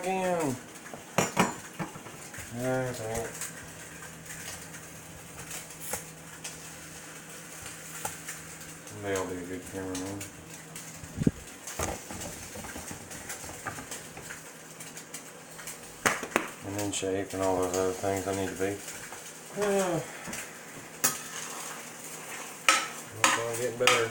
can. Ah, dang it. Maybe I'll be a good cameraman. And in shape and all those other things I need to be. I'm getting better.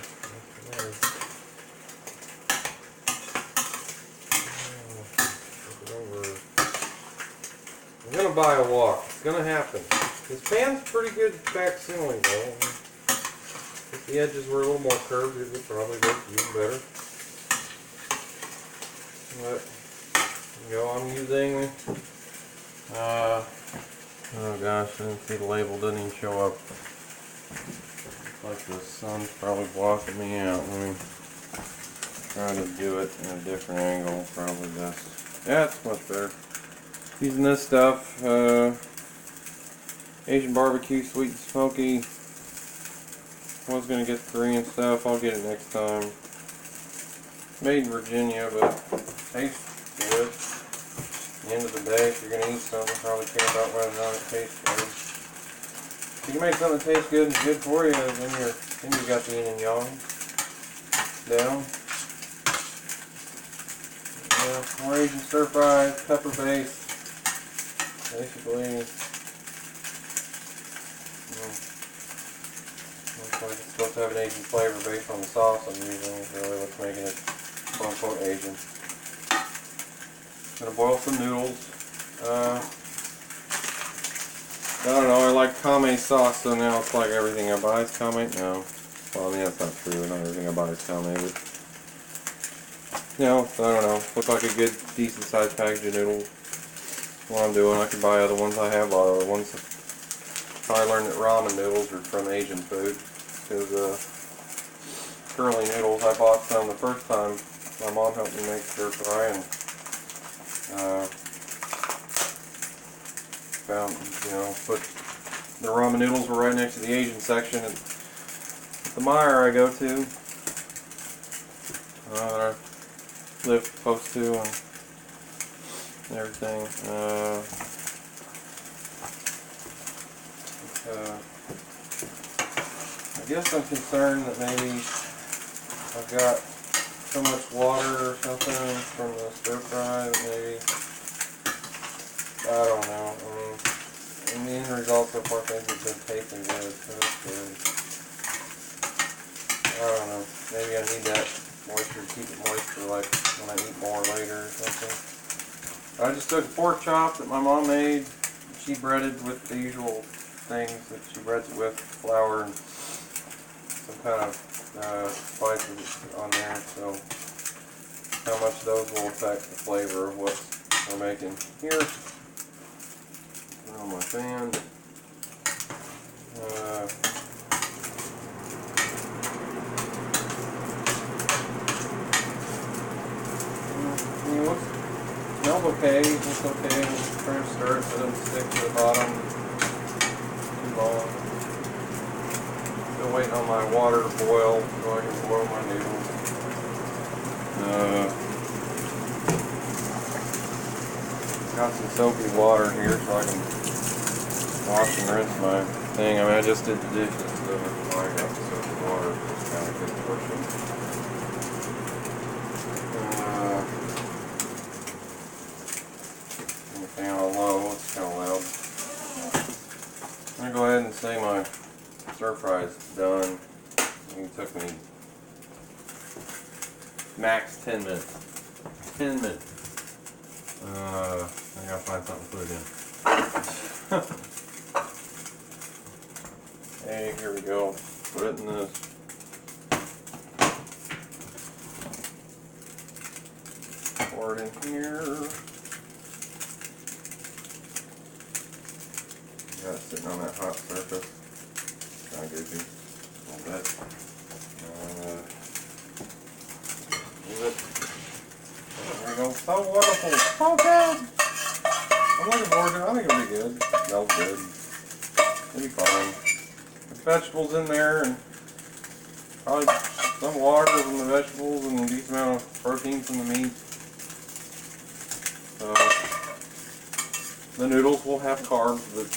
I'm gonna buy a wok. It's gonna happen. This pan's pretty good facsimile though. If the edges were a little more curved, it would probably look even better. But you know, I'm using oh gosh, I didn't see the label, doesn't even show up. Looks like the sun's probably blocking me out. Let me try to do it in a different angle, probably best. Yeah, it's much better. Using this stuff, Asian barbecue, sweet and smoky. I was going to get the Korean stuff, I'll get it next time. Made in Virginia, but tastes good. At the end of the day, if you're going to eat something, probably care about whether or not it tastes good. If you can make something that tastes good and good for you, then you got the yin and yang down. Yeah, more Asian stir fries, pepper base. Basically, looks like it's supposed to have an Asian flavor based on the sauce I'm using. Is really what's making it quote unquote Asian. Gonna boil some noodles. I don't know, I like Kame sauce, so now it's like everything I buy is Kame. No. Well, I mean, that's not true. Not everything I buy is Kame, but you know, I don't know. Look like a good, decent sized package of noodles. What I'm doing, I can buy other ones. I have other ones. I learned that ramen noodles are from Asian food. Because curly noodles, I bought some the first time my mom helped me make stir fry, and found, you know, put the ramen noodles were right next to the Asian section at the Meijer I go to. That I live close to and everything. I guess I'm concerned that maybe I've got so much water or something from the stir fry that maybe, I don't know. I mean, in the end result so far things have been tasting good, so that's good. I don't know. Maybe I need that moisture to keep it moist for like when I eat more later or something. I just took a pork chop that my mom made. She breaded with the usual things that she breads it with, flour and some kind of spices on there. So how much those will affect the flavor of what we're making here. Put on my fan. Smells okay, it's okay. I'm trying to stir it so it doesn't stick to the bottom too long. Still waiting on my water to boil so I can boil my noodles. Got some soapy water here so I can wash and rinse my thing. I mean, I just did the dishes, so I got the soapy water. It's kind of good portion. Fan on low, it's kind of loud. I'm going to go ahead and say my stir fry is done. It took me max 10 minutes. 10 minutes. I gotta find something to put it in. Hey, here we go. Put it in this. Pour it in here. Got it sitting on that hot surface. Kind of goofy. A little bit. Move it. There we go. So wonderful. So good. I'm looking forward to it. I think it'll be good. Smells good. It'll be fine. There's vegetables in there and probably some water from the vegetables and a decent amount of protein from the meat. So the noodles will have carbs, but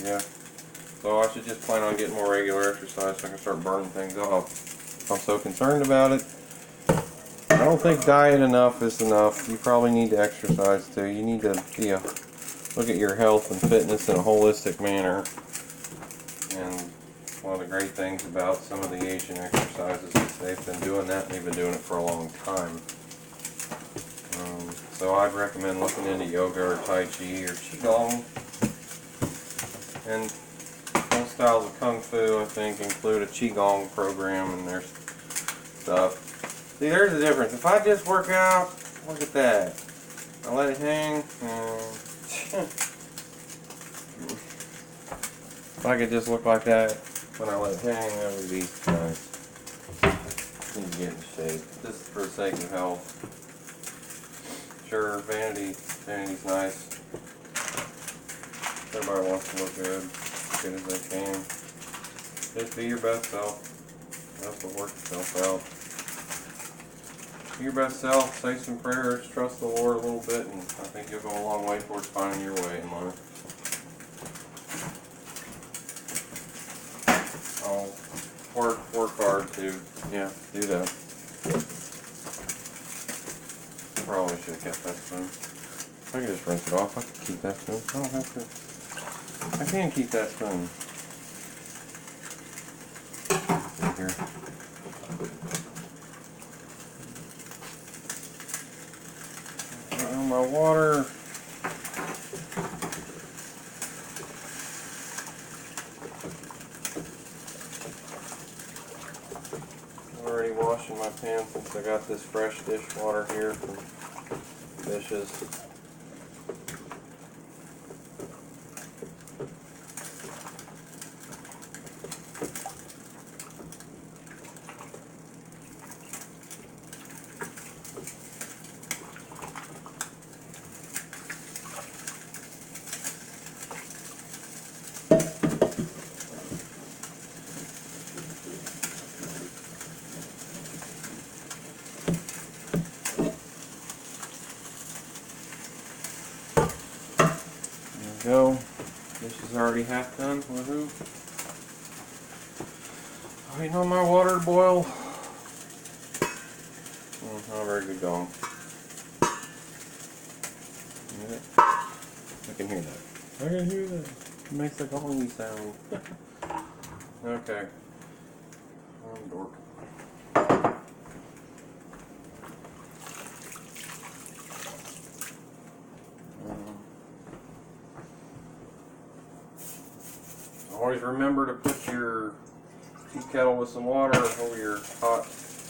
yeah. So I should just plan on getting more regular exercise so I can start burning things off. I'm so concerned about it. I don't think diet enough is enough. You probably need to exercise too. You need to look at your health and fitness in a holistic manner. And one of the great things about some of the Asian exercises is they've been doing that and they've been doing it for a long time. So I'd recommend looking into yoga or Tai Chi or Qigong. And most styles of Kung Fu, I think, include a Qigong program and their stuff. See, there's the difference. If I just work out, look at that. I let it hang. If I could just look like that when I let it hang, that would be nice. Need to get in shape. This is for the sake of health. Sure, vanity's nice. Everybody wants to look good as they can. Just be your best self. That's what works yourself out. Be your best self, say some prayers, trust the Lord a little bit, and I think you'll go a long way towards finding your way in life. Oh, work hard too. Yeah, do that. Probably should have kept that spoon. I can just rinse it off. I can keep that spoon. I don't have to. I can keep that spoon. Here. My water. I'm already washing my pan since I got this fresh dishwater here from Dishes. Go. This is already half done. Woohoo. Waiting on my water to boil. Not very good going. I can hear that. I can hear that. It makes a gong sound. Okay. Dork. Always remember to put your tea kettle with some water over your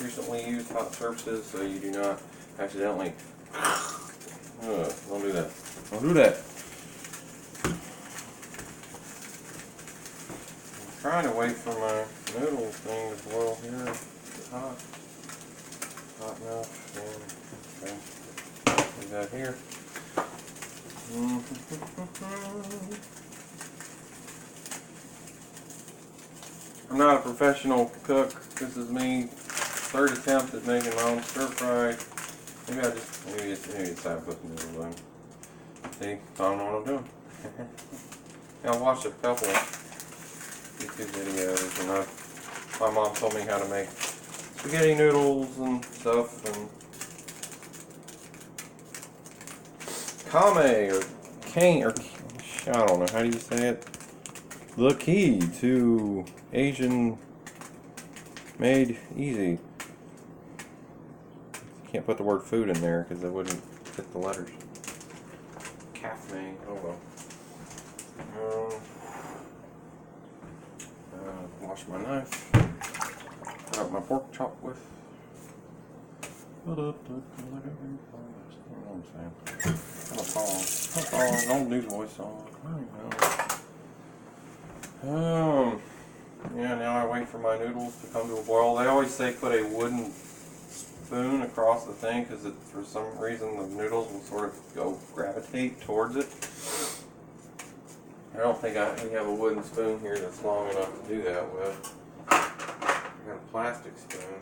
recently used hot surfaces so you do not accidentally. Don't do that. Don't do that. I'm trying to wait for my noodle thing to boil here. It's hot. Hot enough. Okay. Leave that here. I'm not a professional cook. This is me, third attempt at making my own stir fry. Maybe it's time to put the noodles in. See, I don't know what I'm doing. Yeah, I watched a couple YouTube videos, and my mom told me how to make spaghetti noodles and stuff, and kame or cane or I don't know how do you say it. The key to Asian made easy. Can't put the word food in there because it wouldn't fit the letters. Cafe. Oh well. Wash my knife. Got my pork chop with. You know what I'm saying? Don't do voice on. Yeah, now I wait for my noodles to come to a boil. They always say put a wooden spoon across the thing because for some reason the noodles will sort of gravitate towards it. I don't think we have a wooden spoon here that's long enough to do that with. I got a plastic spoon.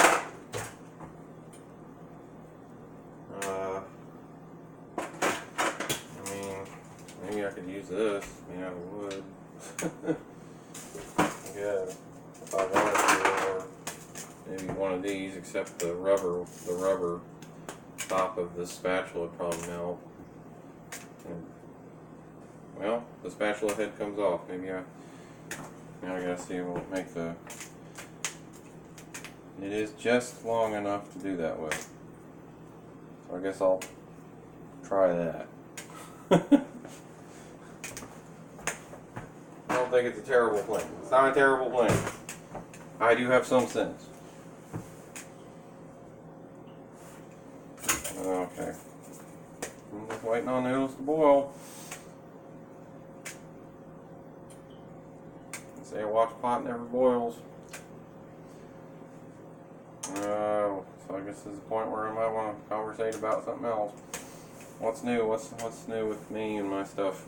use this. Yeah, I would. Yeah, if I wanted to, or maybe one of these, except the rubber top of the spatula would probably melt. And, well, the spatula head comes off. Maybe now I gotta see what will make the. It is just long enough to do that with. So I guess I'll try that. I don't think it's a terrible plan. It's not a terrible plan. I do have some sense. Okay. I'm just waiting on noodles to boil. They say a watch pot never boils. So I guess this is the point where I might want to conversate about something else. What's new? What's new with me and my stuff?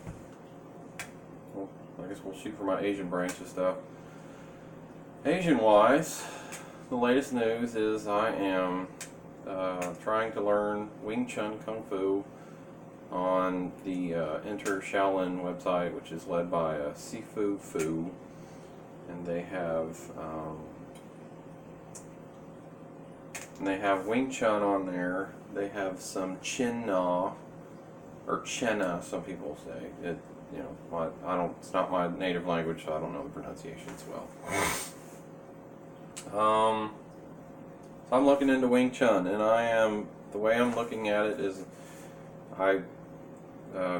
Well, I guess we'll shoot for my Asian branch of stuff. Asian-wise, the latest news is I am trying to learn Wing Chun Kung Fu on the Enter Shaolin website, which is led by Sifu Fu, and they have Wing Chun on there. They have some Chin Na, or Chenna, some people say. It's not my native language, so I don't know the pronunciations well. So I'm looking into Wing Chun, and the way I'm looking at it is I'm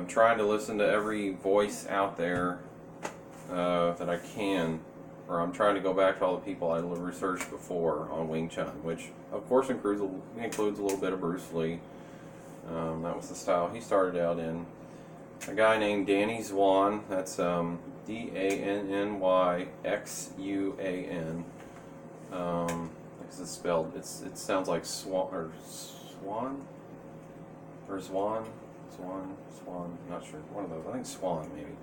trying to listen to every voice out there that I can, or I'm trying to go back to all the people I researched before on Wing Chun, which of course includes a little bit of Bruce Lee. That was the style he started out in. A guy named Danny Xuan, that's DANNYXUAN. Because it's spelled, it sounds like swan, or Swan, not sure, one of those, I think Swan maybe.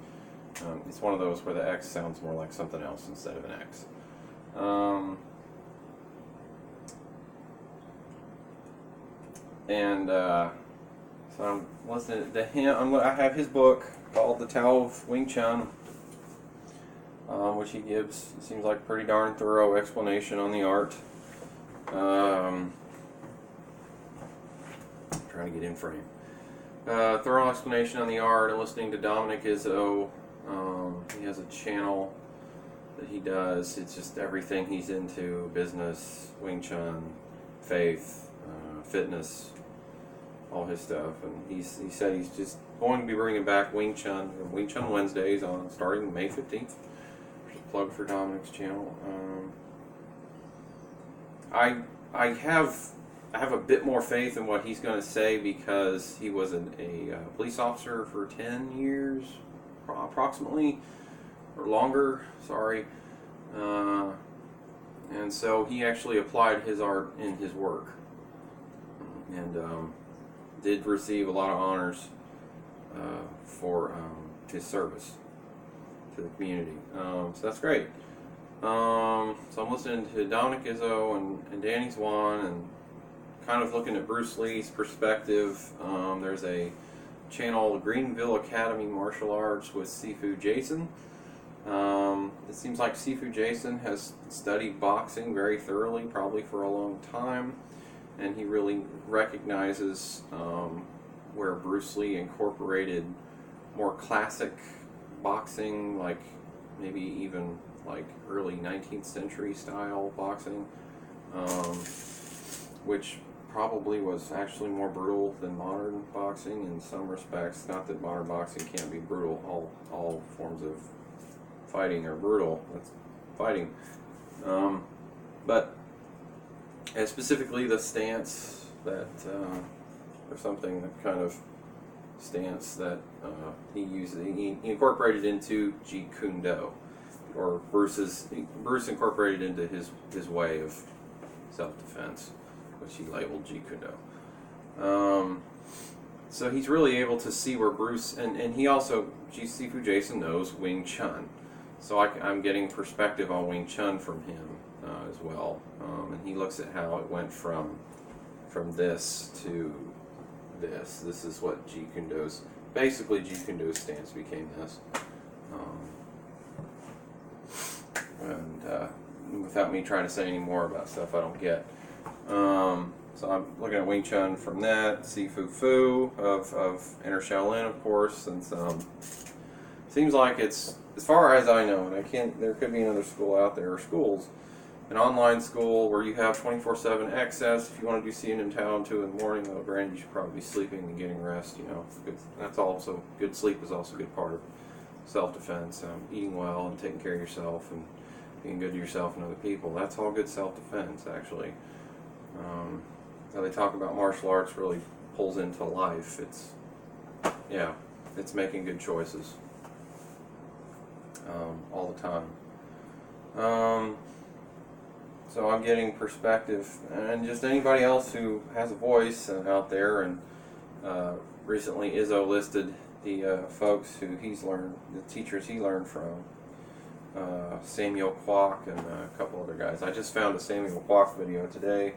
It's one of those where the X sounds more like something else instead of an X. So I'm listening to him. I have his book called The Tao of Wing Chun, which he gives, it seems like, a pretty darn thorough explanation on the art. Trying to get in frame. Thorough explanation on the art, and listening to Dominic Izzo. He has a channel that he does. It's just everything he's into: business, Wing Chun, faith, fitness, all his stuff. And he said he's just going to be bringing back Wing Chun Wednesdays on starting May 15th. Plug for Dominic's channel. I have a bit more faith in what he's going to say, because he was a police officer for 10 years, approximately, or longer, sorry. And so he actually applied his art in his work, and did receive a lot of honors for his service to the community. So that's great. So I'm listening to Dominic Izzo and Danny Xuan, and kind of looking at Bruce Lee's perspective. There's a channel, Greenville Academy Martial Arts, with Sifu Jason. It seems like Sifu Jason has studied boxing very thoroughly, probably for a long time, and he really recognizes where Bruce Lee incorporated more classic boxing, like maybe even like early 19th century style boxing, which probably was actually more brutal than modern boxing in some respects. Not that modern boxing can't be brutal. All forms of fighting are brutal. That's fighting. But specifically the stance that, or something, that kind of stance that he uses, he incorporated into Jeet Kune Do, or Bruce incorporated into his way of self-defense, which he labeled Jeet Kune Do. So he's really able to see where Bruce, and he also, Sifu Jason knows Wing Chun, so I'm getting perspective on Wing Chun from him as well, and he looks at how it went from this to this. This is what Jeet Kune Do's basically you can do a stance became this. Without me trying to say any more about stuff I don't get. So I'm looking at Wing Chun from that, Sifu Fu of Inner Shaolin, of course, and seems like it's, as far as I know, and there could be another school out there, or schools, an online school where you have 24/7 access. If you want to do seeing in town 2 in the morning, though, granted, you should probably be sleeping and getting rest. That's also good. Sleep is also a good part of self-defense. Eating well and taking care of yourself and being good to yourself and other people. That's all good self-defense, actually. How they talk about martial arts really pulls into life. It's making good choices all the time. So I'm getting perspective, and just anybody else who has a voice out there. And recently Izzo listed the folks who the teachers he learned from. Samuel Kwok and a couple other guys. I just found a Samuel Kwok video today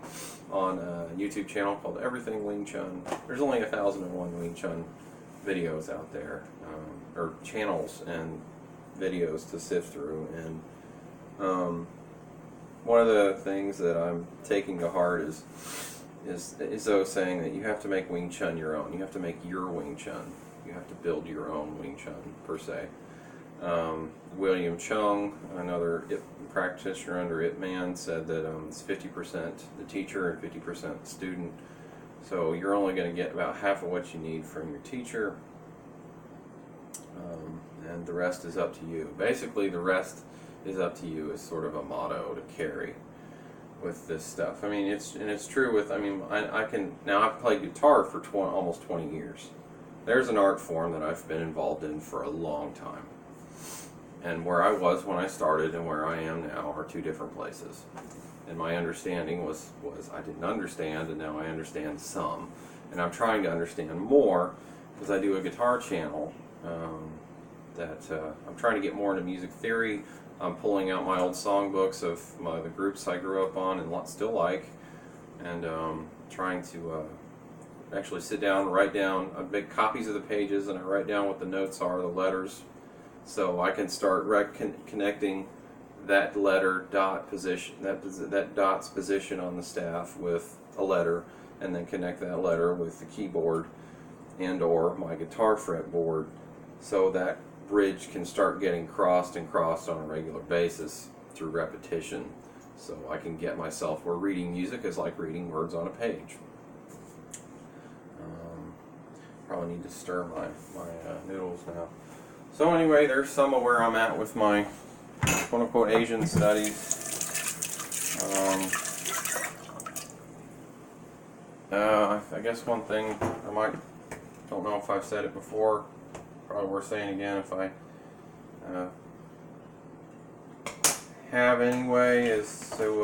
on a YouTube channel called Everything Wing Chun. There's only 1,001 Wing Chun videos out there, or channels and videos to sift through. And one of the things that I'm taking to heart is Izzo saying that you have to make Wing Chun your own. You have to make your Wing Chun. You have to build your own Wing Chun, per se. William Chung, another practitioner under Ip Man, said that it's 50% the teacher and 50% the student. So you're only going to get about half of what you need from your teacher, and the rest is up to you. Basically, the rest is up to you is sort of a motto to carry with this stuff. I mean, it's true with. I've played guitar for almost 20 years. There's an art form that I've been involved in for a long time. And where I was when I started and where I am now are two different places. And my understanding was I didn't understand, and now I understand some. And I'm trying to understand more because I do a guitar channel I'm trying to get more into music theory. I'm pulling out my old songbooks of the groups I grew up on and still like, and trying to actually sit down, write down, I make copies of the pages, and I write down what the notes are, the letters, so I can start connecting that letter dot position, that dot's position on the staff with a letter, and then connect that letter with the keyboard and or my guitar fretboard, so that bridge can start getting crossed and crossed on a regular basis through repetition, so I can get myself where reading music is like reading words on a page. Probably need to stir my noodles now. So anyway, there's some of where I'm at with my quote-unquote Asian studies. I guess one thing don't know if I've said it before, probably worth saying again if I have anyway, is to,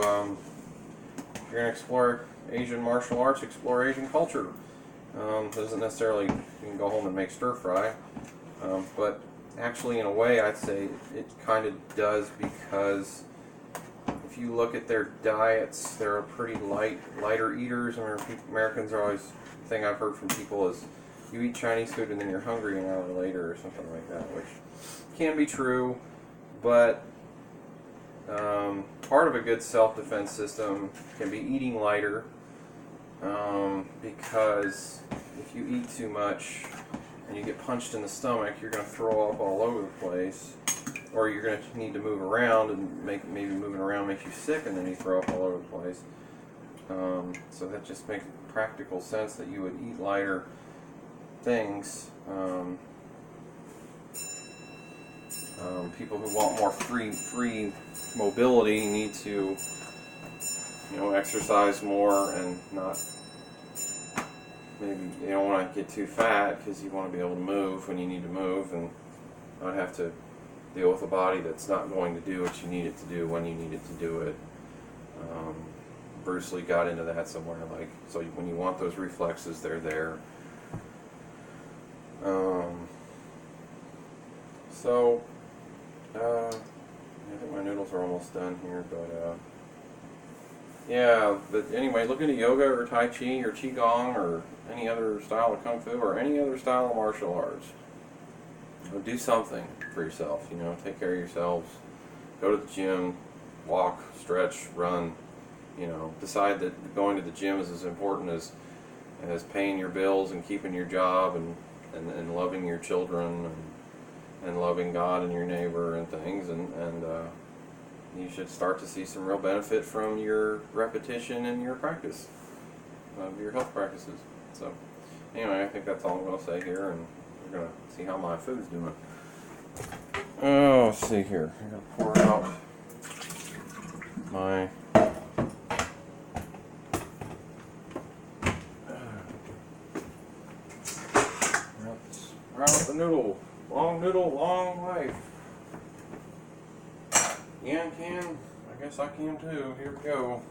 if you're going to explore Asian martial arts, explore Asian culture. Doesn't necessarily, you can go home and make stir fry, but actually in a way I'd say it kind of does, because if you look at their diets, they're pretty lighter eaters. Americans are always, the thing I've heard from people is you eat Chinese food and then you're hungry an hour later or something like that, which can be true, but part of a good self-defense system can be eating lighter, because if you eat too much and you get punched in the stomach, you're going to throw up all over the place, or you're going to need to move around, and maybe moving around makes you sick, and then you throw up all over the place. So that just makes practical sense that you would eat lighter things. People who want more free mobility need to, exercise more, and not, maybe you don't want to get too fat because you want to be able to move when you need to move, and not have to deal with a body that's not going to do what you need it to do when you need it to do it. Bruce Lee got into that somewhere, so when you want those reflexes, they're there. I think my noodles are almost done here, but Yeah, but anyway, look into yoga or Tai Chi or Qigong or any other style of Kung Fu or any other style of martial arts. Do something for yourself, take care of yourselves. Go to the gym, walk, stretch, run, decide that going to the gym is as important as paying your bills and keeping your job and loving your children and loving God and your neighbor and things and you should start to see some real benefit from your repetition and your practice of your health practices. So anyway, I think that's all I'm going to say here, and we're going to see how my food's doing. Oh, let's see here. I'm going to pour out my the noodle. Long noodle, long life. Yan can. I guess I can too. Here we go.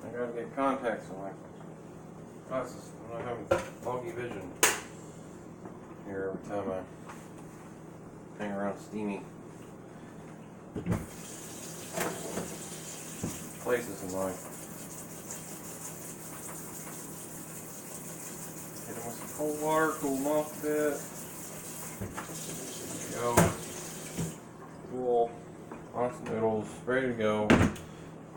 I gotta get contacts in my glasses when I have foggy vision here every time I hang around steamy places in life. Hit them with some cold water, cool them off a bit. There we go. Cool. Awesome noodles, ready to go.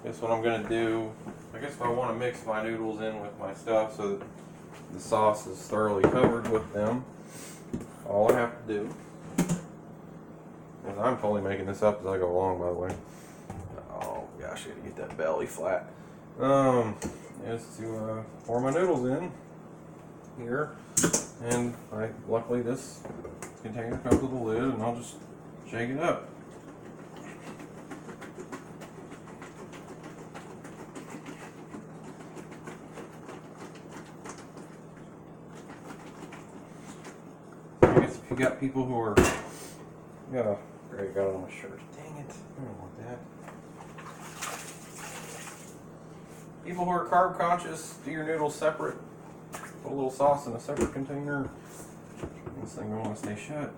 Guess what I'm gonna do, I guess if I want to mix my noodles in with my stuff so that the sauce is thoroughly covered with them, all I have to do, and I'm totally making this up as I go along, by the way. Oh gosh, I gotta get that belly flat. Is to pour my noodles in here, and luckily this container comes with a lid, and I'll just shake it up. I guess if you got people who are, yeah, I got it on my shirt. Dang it, I don't want that. People who are carb conscious, do your noodles separate. Put a little sauce in a separate container. This thing don't want to stay shut.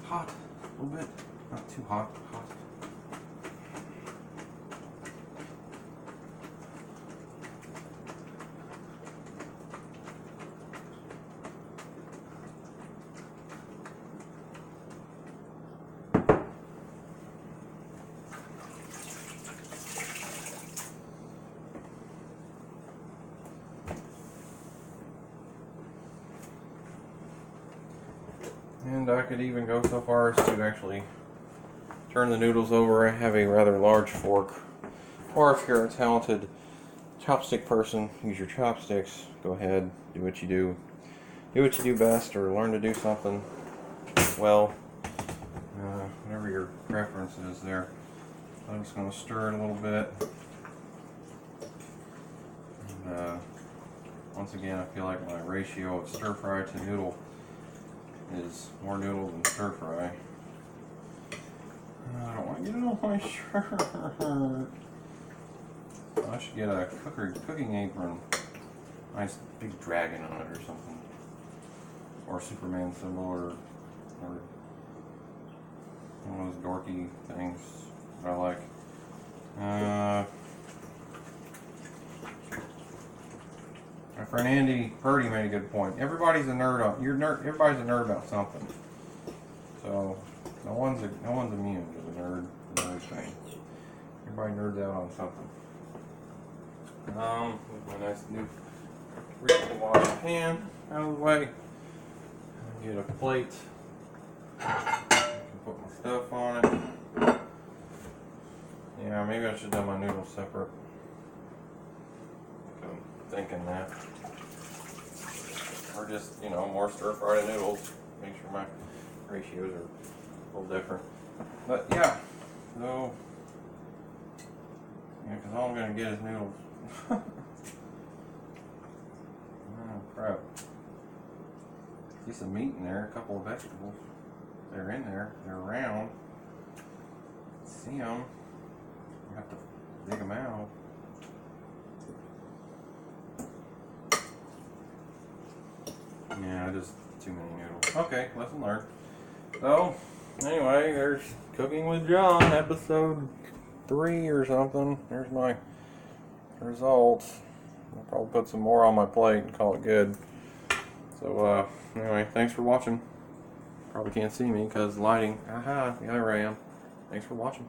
Hot, a little bit. Not too hot, hot. And I could even go so far as to actually turn the noodles over. I have a rather large fork. Or if you're a talented chopstick person, use your chopsticks. Go ahead, do what you do. Do what you do best, or learn to do something well. Whatever your preference is there. I'm just going to stir it a little bit. And, once again, I feel like my ratio of stir fry to noodle is more noodle than stir fry. I don't want to get it on my shirt. I should get a cooking apron. Nice big dragon on it or something. Or Superman symbol or one of those dorky things that I like. My friend Andy Purdy made a good point. Everybody's a nerd everybody's a nerd about something. So no one's immune to the nerd thing. Everybody nerds out on something. With my nice new recently washed pan out of the way. Get a plate. I can put my stuff on it. Yeah, maybe I should have my noodles separate. I'm thinking that. Or just, more stir-fried noodles. Make sure my ratios are a little different. But yeah, so, because all I'm going to get is noodles. Oh, crap. See some meat in there, a couple of vegetables. They're in there, they're round. See them. You have to dig them out. Yeah, just too many noodles. Okay, lesson learned. So, anyway, there's Cooking with John, episode 3 or something. There's my results. I'll probably put some more on my plate and call it good. So, anyway, thanks for watching. Probably can't see me because lighting. Aha, there I am. Thanks for watching.